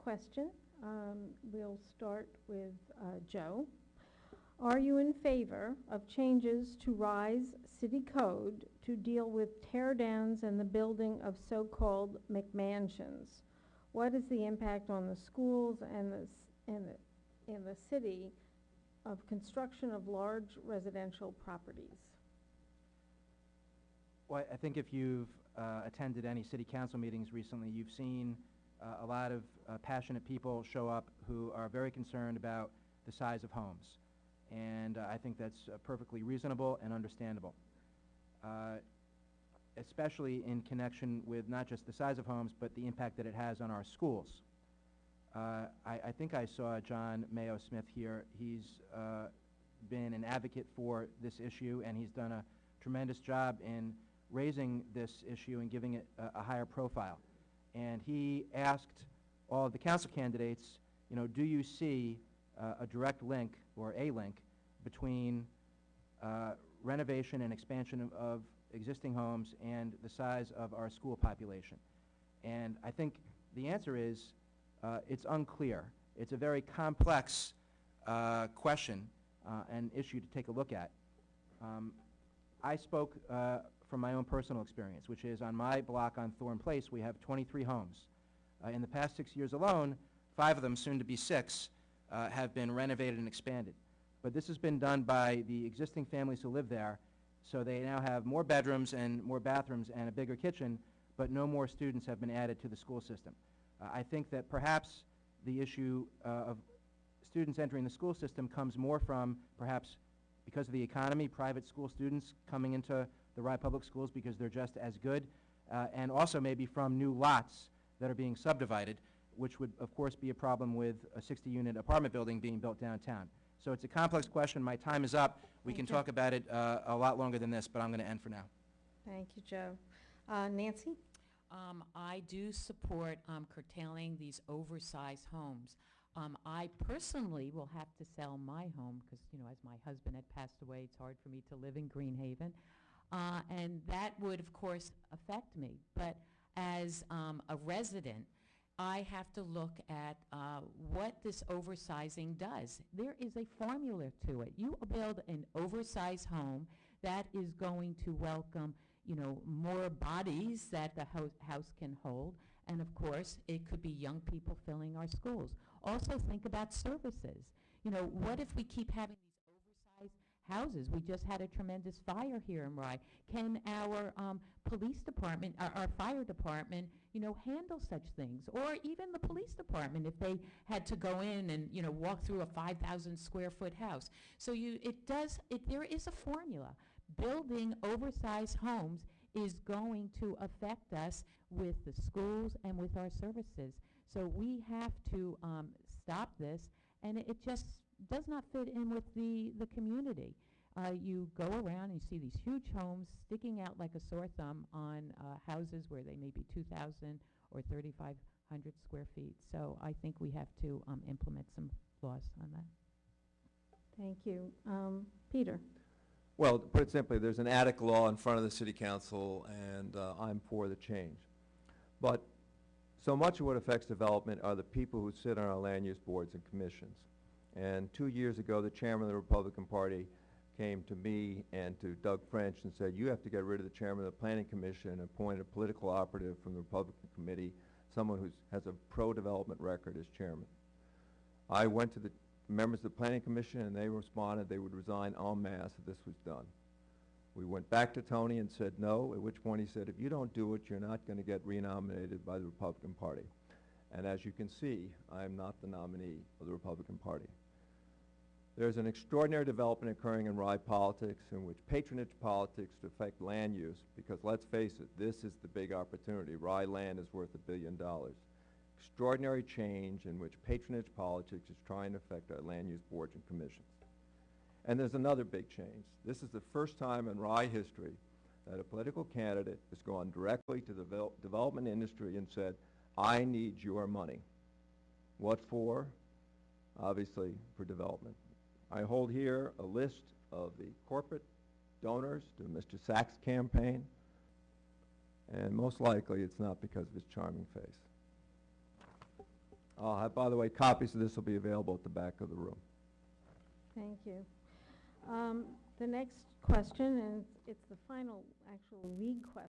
question. We'll start with Joe. Are you in favor of changes to Rise City Code to deal with tear-downs and the building of so-called McMansions? What is the impact on the schools and the city of construction of large residential properties? Well, I think if you've attended any city council meetings recently, you've seen a lot of passionate people show up who are very concerned about the size of homes. And I think that's perfectly reasonable and understandable, especially in connection with not just the size of homes, but the impact that it has on our schools. I think I saw John Mayo Smith here. He's been an advocate for this issue, and he's done a tremendous job in raising this issue and giving it a higher profile. And he asked all of the council candidates, you know, do you see a direct link or a link between renovation and expansion of existing homes and the size of our school population? And I think the answer is it's unclear. It's a very complex question and issue to take a look at. I spoke from my own personal experience, which is on my block on Thorne Place, we have 23 homes. In the past 6 years alone, 5 of them, soon to be 6, have been renovated and expanded. But this has been done by the existing families who live there, so they now have more bedrooms and more bathrooms and a bigger kitchen, but no more students have been added to the school system. I think that perhaps the issue of students entering the school system comes more from perhaps because of the economy, private school students coming into the Rye Public Schools because they're just as good, and also maybe from new lots that are being subdivided, which would, of course, be a problem with a 60-unit apartment building being built downtown. So it's a complex question. My time is up. We can talk about it a lot longer than this, but I'm going to end for now. Thank you, Joe. Nancy? I do support curtailing these oversized homes. I personally will have to sell my home because, you know, as my husband had passed away, it's hard for me to live in Greenhaven. And that would, of course, affect me. But as a resident, I have to look at what this oversizing does. There is a formula to it. You build an oversized home that is going to welcome, you know, more bodies that the house can hold. And of course, it could be young people filling our schools. Also think about services. You know, what if we keep having these oversized houses? We just had a tremendous fire here in Rye. Can our police department, our fire department, you know, handle such things? Or even the police department if they had to go in and, you know, walk through a 5,000 square foot house. So there is a formula. Building oversized homes is going to affect us with the schools and with our services. So we have to stop this, and it just does not fit in with the community. You go around and you see these huge homes sticking out like a sore thumb on houses where they may be 2,000 or 3,500 square feet. So I think we have to implement some laws on that. Thank you. Peter? Well, to put it simply, there's an attic law in front of the City Council, and I'm for the change. But so much of what affects development are the people who sit on our land use boards and commissions. And 2 years ago, the chairman of the Republican Party came to me and to Doug French and said, you have to get rid of the chairman of the Planning Commission and appoint a political operative from the Republican Committee, someone who has a pro-development record as chairman. I went to the members of the Planning Commission, and they responded they would resign en masse if this was done. We went back to Tony and said no, at which point he said, if you don't do it, you're not going to get renominated by the Republican Party. And as you can see, I am not the nominee of the Republican Party. There's an extraordinary development occurring in Rye politics in which patronage politics to affect land use, because let's face it, this is the big opportunity. Rye land is worth $1 billion. Extraordinary change in which patronage politics is trying to affect our land use boards and commissions. And there's another big change. This is the first time in Rye history that a political candidate has gone directly to the development industry and said, I need your money. What for? Obviously, for development. I hold here a list of the corporate donors to Mr. Sachs' campaign, and most likely it's not because of his charming face. I'll have, by the way, copies of this will be available at the back of the room. Thank you. The next question, and it's the final actual league question.